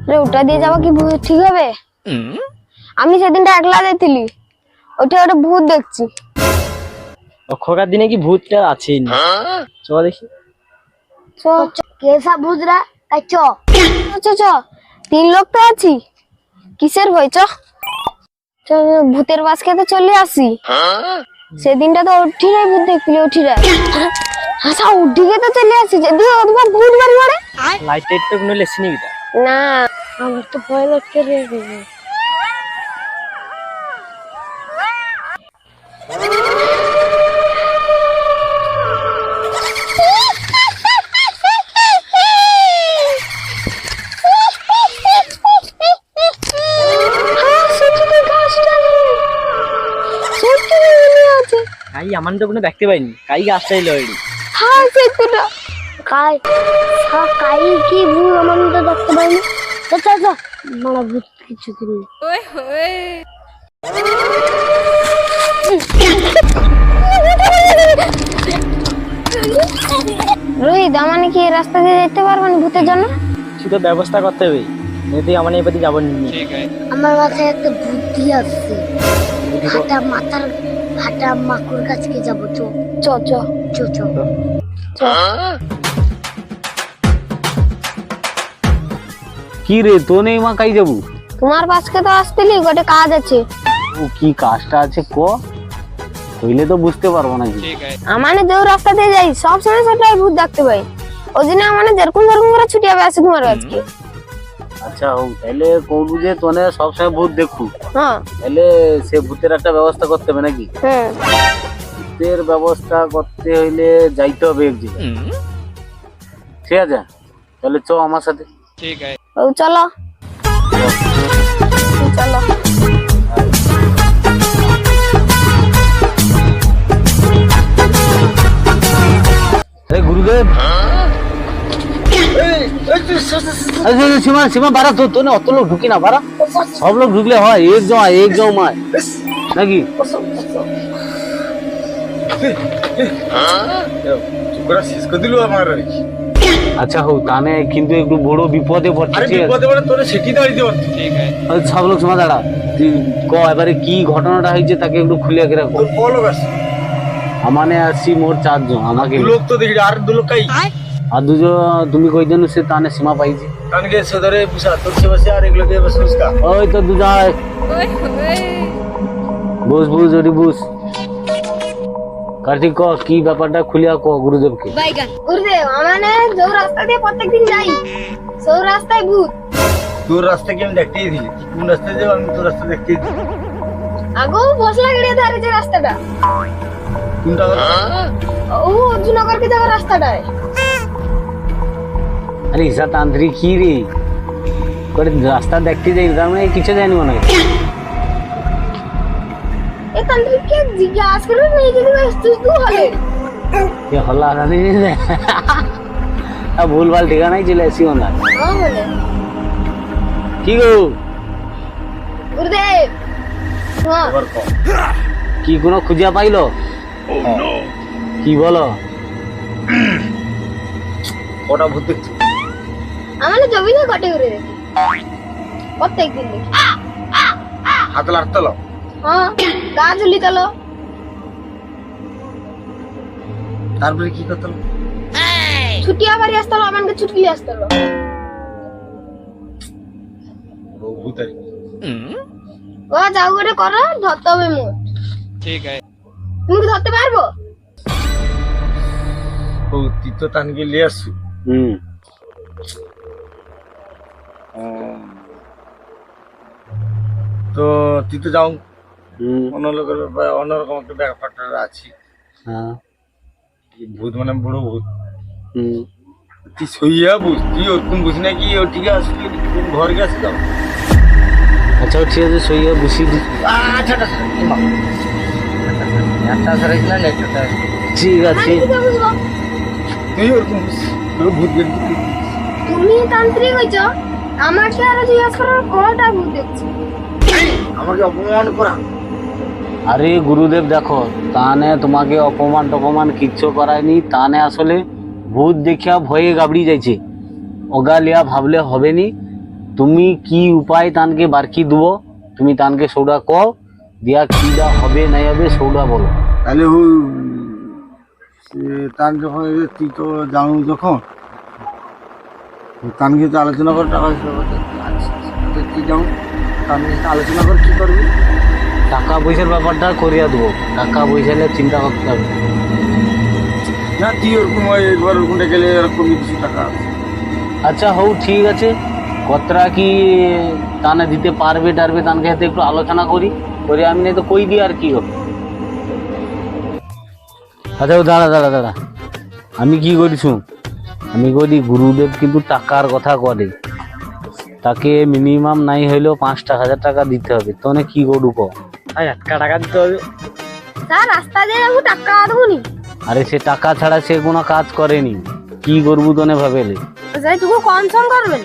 রে ওটা দিয়ে যাওয়া কি ঠিক হবে? আমি সেদিনটা একলা যাইছিলি, ওটা ওটা ভূত দেখছি। খোকার দিনে কি ভূতটা আছে? চ দেখি। চ কেসা ভূতরা, তাই চ চ চ, 3 লোক তো আছি, কিসের ভয়? চ চ, ভূতের বাস খেতে চলে আসি। সেদিনটা তো উঠি নাই, ভূত দেখলি উঠি নাই। আচ্ছা উঠি তো চলে আসি, যদি অথবা ভূত বাড়ি মারে। লাইট টাইট তো কোনো লেসি নিবি না, আমার তো ভয় লাগছে রে। কাই আমার তো কোনো দেখতে পাইনি, কাই গাছটা এলো এডি। হ্যাঁ সেটা কাই, কাই কি ভূত আমার তো দেখতে পাইনি। তো চল চল, মারা ভূত কিছু করি। ওই ওই রোহিত, আমানে কি এই রাস্তা দিয়ে যেতে পারবেন ভূতের জন্য? শুধু ব্যবস্থা করতে হবে, এতে আমার এই পথে যাবো নি। আমার মাথায় একটা বুদ্ধি আছে, হাটা মাকুর কাছে যাবো। চ চ চ চ চ চ। কি রে, তো নেই মা, কাই যাবো? তোমার পাশকে তো আসতেলি, গোটে কাজ আছে। ও কি কাজটা আছে ক, হইলে তো বুঝতে পারবো না। আমানে যে রাস্তা দিয়ে যাই সব সময় সেটাই ভূত দেখতে পাই। ওই দিনে আমানে যেরকম করে ছুটি হবে আসে তোমার আজকে। আচ্ছা হোক, তাহলে কবু যে তোনে সবসময় ভূত দেখু, হ্যাঁ তাহলে সে ভূতের একটা ব্যবস্থা করতে হবে নাকি? হ্যাঁ, ভূতের ব্যবস্থা করতে হইলে যাইতে হবে এক জায়গায়। ঠিক আছে, তাহলে চ আমার সাথে। ও চলো চলো। আরে গুরুদেব, সীমা সীমা বাড়া, তো তোনে অত লোক ঢুকি না বাড়া, সব লোক ঢুকলে হয় এক যাও মায় নাকি? আচ্ছা হোক, তানে কিন্তু একটু বড় বিপদে পড়ছে। সব লোক সময় দাঁড়া, তুই ক এবারে কি ঘটনাটা হয়েছে তাকে একটু খুলে রাখো। আমানে আসছি মোট 4 জন, আমাকে লোক তো দেখি আর 2 লোক কাই আর 2 জন তুমি কইজন সে তানে সীমা পাইছে। কানকে সদরে বুঝা তোর সে বসে আর এগুলোকে বসে উসকা ওই তো 2 জন বুঝ ওটি বুঝ। কার্তিক ক কি ব্যাপারটা খুলিয়া ক গুরুদেবকে। গুরুদেব, আমানে যে রাস্তা দিয়ে প্রত্যেকদিন যাই সেই রাস্তায় ভূত। তোর রাস্তা কি আমি দেখতেই দিলি, কোন রাস্তায় যাবো আমি তোর রাস্তা দেখতেই দিলি। আগো বসলা গড়িয়া ধারে যে রাস্তাটা, কোনটা? ও অর্জুনগরকে যাওয়ার রাস্তাটায়। আরে ঈশা তান্ত্রিক কি রে করে রাস্তা দেখতে যাই, তার মানে কিছু জানি মনে হয়। এই তান্ত্রিককে জিজ্ঞাসা করে নিয়ে যদি তুই হলে এ হল্লা জানি ভুল ভাল ঠিকানাই চলে আসি ওনা। হ্যাঁ বলে কি গো গুরুদেব, হ্যাঁ কি কোনো খুঁজিয়া পাইলো? কি বলো? ওটা ভূত দেখছি। আমানে জমি না কটে করে দেখি প্রত্যেকদিন দেখি। হাতলা হাতলা হ্যাঁ, গা ঝুলি তলো। তারপরে কি করতে? ছুটি আবারই আসতলো, আমাকে ছুটকি আসতলো। ভূত আর ও যাও করে করো, ধরতে হবে মোট। ঠিক আছে, তুমি কি ধরতে পারবো? ও তুই তো তানকে লিয়ে আসছু। তো তুই তো যাও অন্য লোকের অন্যরকম একটা ব্যাপারটা আছে। ভূত মানে বড় ভূত। তুই সইয়া বুঝ, তুই ওরকম বুঝ না কি ও ঠিক আছে ঘর গেছে যাও। আচ্ছা ঠিক আছে, সইয়া বুঝি। আচ্ছা একটা ধরেছ না একটা ঠিক আছে, তুই ওরকম ভূত দেখবি। তুমি তান্ত্রিক হইছ, আমাকে আরো জিজ্ঞাসা করার কটা ভূত দেখছি। আমাকে অপমান করা। আরে গুরুদেব দেখো, তানে তোমাকে অপমান কিচ্ছু করায়নি, তানে আসলে ভূত দেখিয়া ভয়ে গাবড়ি যাইছে। ওগা লিয়া ভাবলে হবে নি, তুমি কি উপায় তানকে বারকি দেবো, তুমি তানকে সৌটা কও, দিয়া কিটা হবে নাই হবে সৌটা বলো। তাহলে ও তার যখন তুই তো জানু যখন তার সাথে আলোচনা কর টাকা হিসাব করতে। আচ্ছা তুই যাও তার সাথে আলোচনা কর কি করবি। টাকা পয়সার ব্যাপারটা করিয়া দেবো, টাকা পয়সা নিয়ে চিন্তা করতে হবে না। না তুই ওরকম একবার ওরকমটা গেলে এরকম কিছু টাকা আছে। আচ্ছা হও ঠিক আছে, কতটা কি টানে দিতে পারবে টারবে তানকে হাতে একটু আলোচনা করি, করে আমি নাই তো কই দিই আর কি হবে। আচ্ছা ও দাঁড়া দাঁড়া দাঁড়া, আমি কি করিস, আমি করি গুরুদেব কিন্তু টাকার কথা করে, তাকে মিনিমাম নাই হইলেও 5,000 টাকা দিতে হবে, তো কি করবো ক? 1,000 টাকা দিতে হবে। স্যার রাস্তা দিয়ে যাবো টাকা দেবো নি? আরে সে টাকা ছাড়া সে কোনো কাজ করেনি, কি করবো তোনে ভাবেলে? স্যার একটু কনসার্ন করবেন।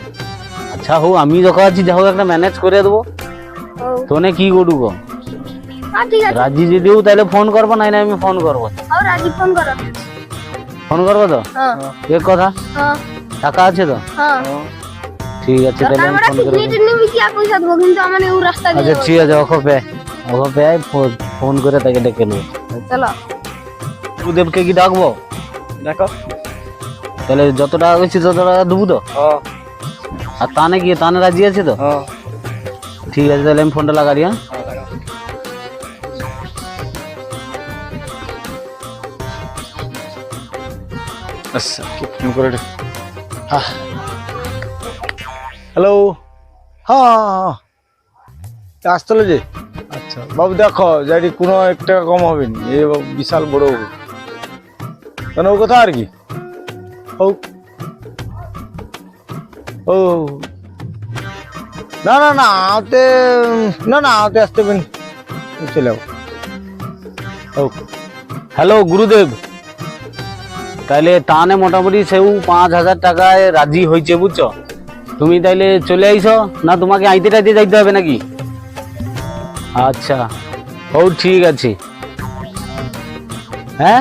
আচ্ছা হো আমি যখন আছি যা হোক একটা ম্যানেজ করে দেবো, তোনে কি করবো ক? ঠিক আছে। রাজি যদিও তাহলে ফোন করবো, নাই না আমি ফোন করবো। রাজি ফোন করো। ফোন করবো তো? হ্যাঁ এক কথা, হ্যাঁ টাকা আছে তো? হ্যাঁ। ঠিক আছে তাহলে আমি ফোন করে দেবো। পয়সা দেবো কিন্তু আমার এই রাস্তা আচ্ছা দিয়ে ঠিক আছে, ওকে পে ফোন করে তাকে ডেকে নেবো। চলো। গুরুদেবকে কি ডাকবো? দেখো তাহলে যত টাকা হয়েছে তত টাকা দেবো তো? আর তানে কি তানে রাজি আছে তো? ঠিক আছে তাহলে আমি ফোনটা লাগাই। হ্যাঁ আচ্ছা ফোন করে হ্যালো। হ্যাঁ আসতে যে। আচ্ছা বাবু দেখো যাই কোনো 1 টাকা কম হবে না, এ বিশাল বড় হবে কেন ও কথা আর কি। ও না না না আতে না আতে আসতে পারেন, চলে যাও। হ্যালো গুরুদেব, তাহলে টানে মোটামুটি সেও 5,000 টাকায় রাজি হয়েছে বুঝছো। তুমি তাইলে চলে আইসো না, তোমাকে আইতে টাইতে যাইতে হবে নাকি? আচ্ছা ও ঠিক আছে। হ্যাঁ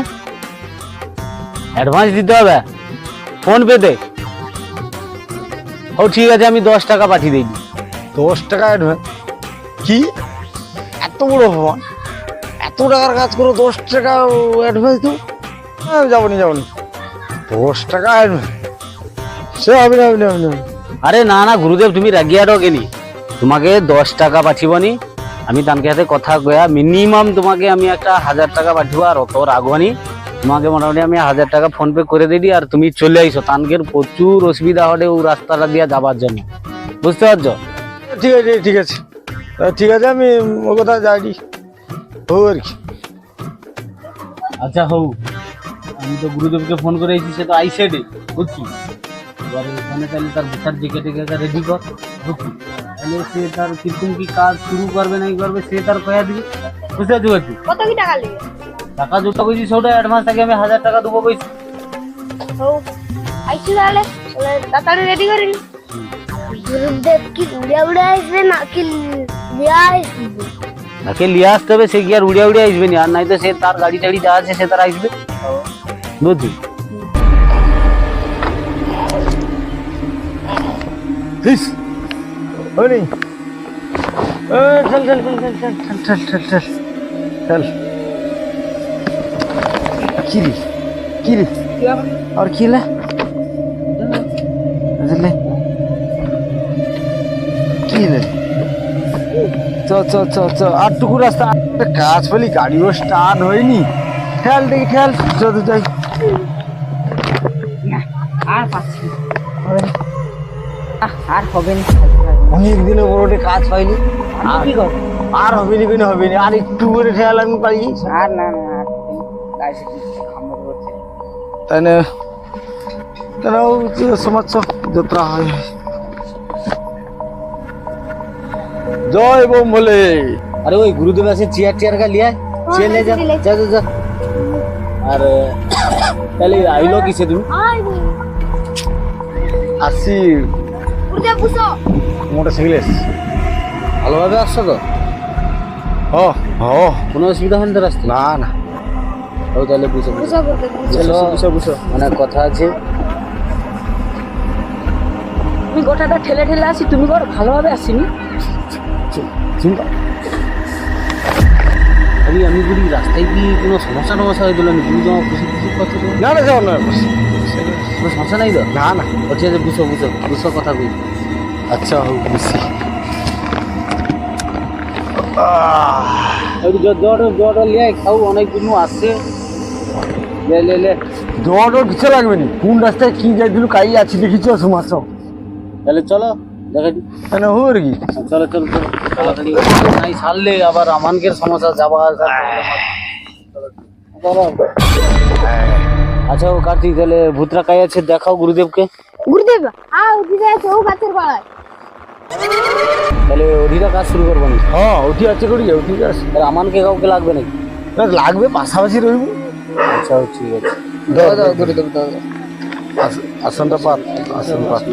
অ্যাডভান্স দিতে হবে ফোন পেতে? ও ঠিক আছে আমি 10 টাকা পাঠিয়ে দিই। 10 টাকা অ্যাডভান্স? কি এত বড় ভবন, এত টাকার কাজ করো 10 টাকা অ্যাডভান্স তো? যাবনি 10 টাকা অ্যাডভান্স সে হবে না। আরে না না গুরুদেব তুমি রাগিয়ারও গেলি, তোমাকে 10 টাকা পাঠিবনি, আমি তানকে হাতে কথা কয়া মিনিমাম তোমাকে আমি একটা 1,000 টাকা পাঠিব, আর অত রাগবানি তোমাকে মোটামুটি আমি 1,000 টাকা ফোন পে করে দিই, আর তুমি চলে আইসো। তানকের প্রচুর অসুবিধা হবে ও রাস্তাটা দিয়ে যাবার জন্য, বুঝতে পারছো? ঠিক আছে আমি ও কথা যাই আর কি। আচ্ছা হৌ, আমি তো গুরুদেবকে ফোন করে এসেছি, সে তো আইসে ডে বুঝছি। এবারে ওখানে তাহলে তার ভোটার টিকিট রেডি কর বুঝছি, তাহলে সে তার কিরকম কি কাজ শুরু করবে নাই করবে সে তার কয়া দিবি, বুঝতে পারছি। কত কি টাকা লাগবে? টাকা যেটা বলছি সেটা অ্যাডভান্স থাকে আমি 1,000 টাকা দেবো বলছি। আইসি তাহলে তাড়াতাড়ি রেডি করিন। গুরুদেব কি উড়ে আসবে না কি লিয়া আসবে? তাকে লিয়ে আসতে হবে, সে কি আর উড়িয়া আসবে না, আর নাই তো সে তার গাড়ি টাড়ি যা আছে সে তার আসবে বুঝলি। चल किरी और किला বুঝলে কি রে চ আটটুকু রাস্তা কাজ ফেলি, গাড়িও স্টার্ট হয়নি। ঠেল দেখি ঠেল যত যাই আর পাচ্ছি আর হবে না, অনেক দিনে বড়টে কাজ হয়নি। কি করব? আর হবে নি আর একটু করে ঠেল আমি পারি। আর না তাই না কেন সমাজ যাত্রা হয়। জয় বোম বলে। আরে ওই গুরুদেব আছে চেয়ার কা লিয়া চেয়ার লে যা। আর তাহলে আইলো কিসে তুমি? আসি গুরুদেব বুঝো মোটরসাইকেলে ভালোভাবে আসছো তো? কোনো অসুবিধা হয়নি তো রাস্তা? না ও তাহলে বুঝো বুঝো মানে কথা আছে। আমি গোটাটা ঠেলে ঠেলে আসি, তুমি কর ভালোভাবে আসিনি। চিন্তা আমি বলি রাস্তায় কি কোনো সমস্যা হয়ে গেল? তুমি তো খুশি খুশি করছো তো? না না যাও না কোনো সমস্যা নাই তো? না না হচ্ছে যে বুঝো কথা কই। আচ্ছা হোক বুঝছি জ্বর লিয়ে খাও, অনেক দিন আসছে। লে জ্বর কিছু লাগবে না। কোন রাস্তায় কি যাই দিল কাই আছি দেখিছো সমাজ তাহলে চলো দেখা দি। কেন হুর কি চলো তাড়াতাড়ি নাই ছাড়লে আবার আমানকের সমস্যা যাবা আসা। আচ্ছা ও কার্তিক, তাহলে ভূতরা কাই আছে দেখাও গুরুদেবকে। গুরুদেব ওদিকে আছে, ও গাছের পাড়ায়। তাহলে ওদিকে কাজ শুরু করবো না? হ্যাঁ ওটি আছে করি ওটি আছে তাহলে আমানকে কাউকে লাগবে নাকি? লাগবে পাশাপাশি রইব। আচ্ছা ঠিক আছে, দাও গুরুদেব দাও। আসনটা পাত আসন পাত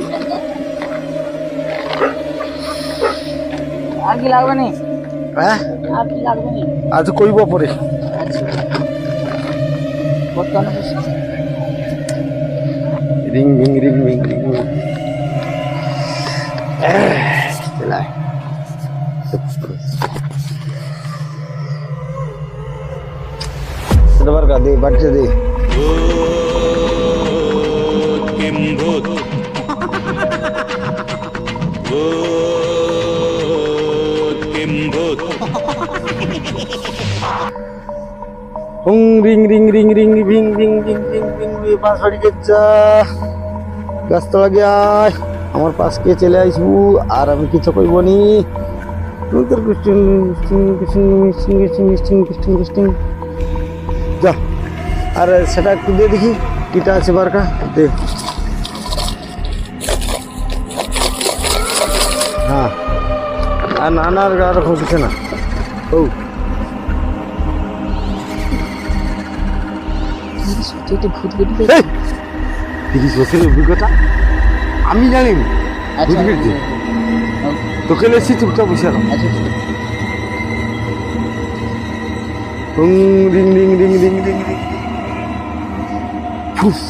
আর কি লাগবে না? হ্যাঁ আর কি লাগবে না? আজ কইব পরে আচ্ছা বর্তমানে রিং রিং রিং রিং রিং চলাই সেটাবার কা দে বাড়তে দে রিং রিং রিং রিং রিং রিং রিং রিং রিং পাঁচ বাড়িকে যা গাছতলা গিয়ায় আমার পাশ কে চলে আসবু আর আমি কিছু কইব নি তোর কৃষ্ণ যা আর সেটা একটু দিয়ে দেখি কিটা আছে বারকা দে হ্যাঁ আর না না আর রকম কিছু না ও এই, 30 বছরের অভিজ্ঞতা আমি জানি না। বুঝলি তোকে লেছি চুপচাপ বসে রিং রিং রিং রিং রিং রিং ফুস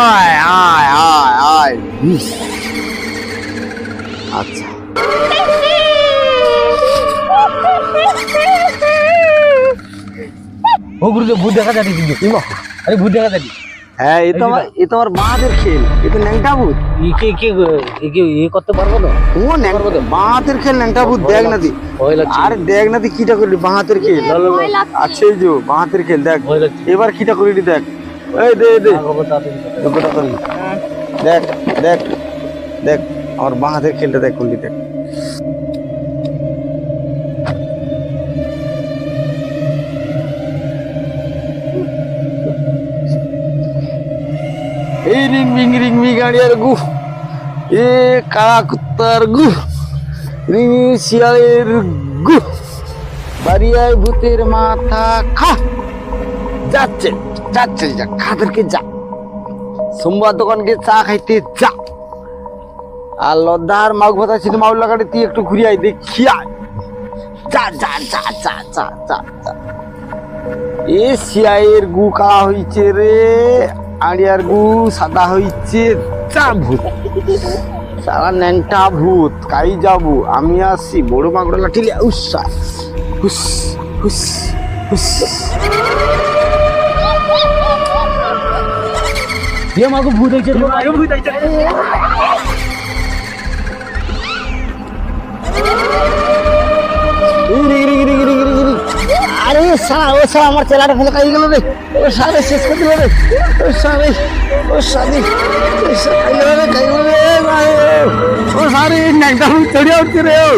আয় আয় আয় আয় আচ্ছা ও গুরুদেব ভূত দেখা যাচ্ছে কিন্তু। আরে ভূত দেখা যাচ্ছে। হ্যাঁ এ তো আমার বাঁধের খেল এ তো ন্যাংটা ভূত এ করতে পারবো না? ও ন্যাংটা বাঁধের খেল ন্যাংটা ভূত দেখ না দি ভয় লাগছে। আরে দেখ না দি কিটা করলি বাঁহাতের খেল ভয় লাগছে। আছে এই যে বাঁহাতের খেল দেখ ভয় লাগছে। এবার কিটা করলি দেখ এই দে দে দুটোটা করলি দেখ দেখ দেখ আমার বাঁহাতের খেলটা দেখ করলি দেখ এই রিং মি গাড়িয়ার গু এ কালা কুত্তার গু রিং শিয়ালের গু বাড়িয়ায় ভূতের মাথা খা যাচ্ছে যাচ্ছে যা খাদেরকে যা সোমবার দোকানকে চা খাইতে যা আর লদ্দার মাগ ভাতা ছিল মাউলা গাড়ি তুই একটু ঘুরিয়াই দেখি আয় যা যা যা যা যা যা যা এ শিয়ায়ের গু কালা হইছে রে আড়িয়ার গু সাদা হইছে যা ভূত সারা ন্যাংটা ভূত কাই যাবো আমি আসছি বড় মাগড়া লাঠিলে উৎসা হুস হুস হুস ये मागो भूत आइছে, मागो भूत आइছে। আরে সারা ও সারা আমার চেলাটা ফেলে কাই গেল রে ও সারে শেষ করে দিল রে ও সারে ও সাদি ও সারে কাই গেল রে ভাই ও সারে ন্যাংটা ভূত চড়ে উঠছে রে ও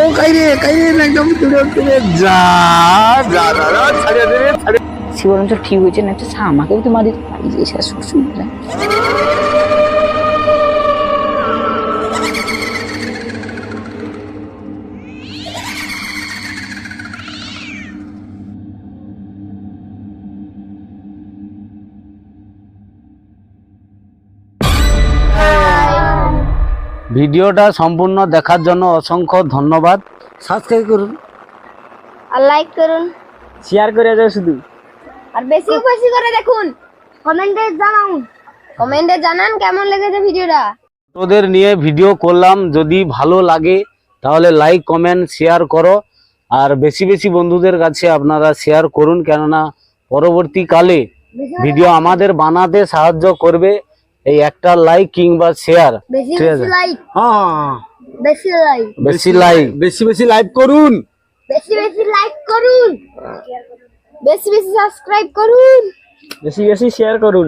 ও কাই রে ন্যাংটা ভূত চড়ে উঠছে রে যা যা যা ছাড়িয়ে দে রে শিবরঞ্জ ঠিক হয়েছে না, একটা আমাকেও তো মারি পাই যে শেষ শুনলে। ভিডিওটা সম্পূর্ণ দেখার জন্য অসংখ্য ধন্যবাদ। সাবস্ক্রাইব করুন আর লাইক করুন শেয়ার করে যাও শুধু। আর বেশি বেশি করে দেখুন। কমেন্টে জানান কেমন লেগেছে ভিডিওটা। তোদের নিয়ে ভিডিও করলাম, যদি ভালো লাগে তাহলে লাইক কমেন্ট শেয়ার করো, আর বেশি বেশি বন্ধুদের কাছে আপনারা শেয়ার করুন, কেননা পরবর্তীকালে ভিডিও আমাদের বানাতে সাহায্য করবে এই একটা লাইক কিংবা শেয়ার। বেশি ঠিক বেশি আছে, লাইক, হ্যাঁ বেশি লাইক, বেশি লাইক, বেশি বেশি লাইভ করুন, বেশি বেশি লাইক করুন, বেশি বেশি সাবস্ক্রাইব করুন, বেশি বেশি শেয়ার করুন।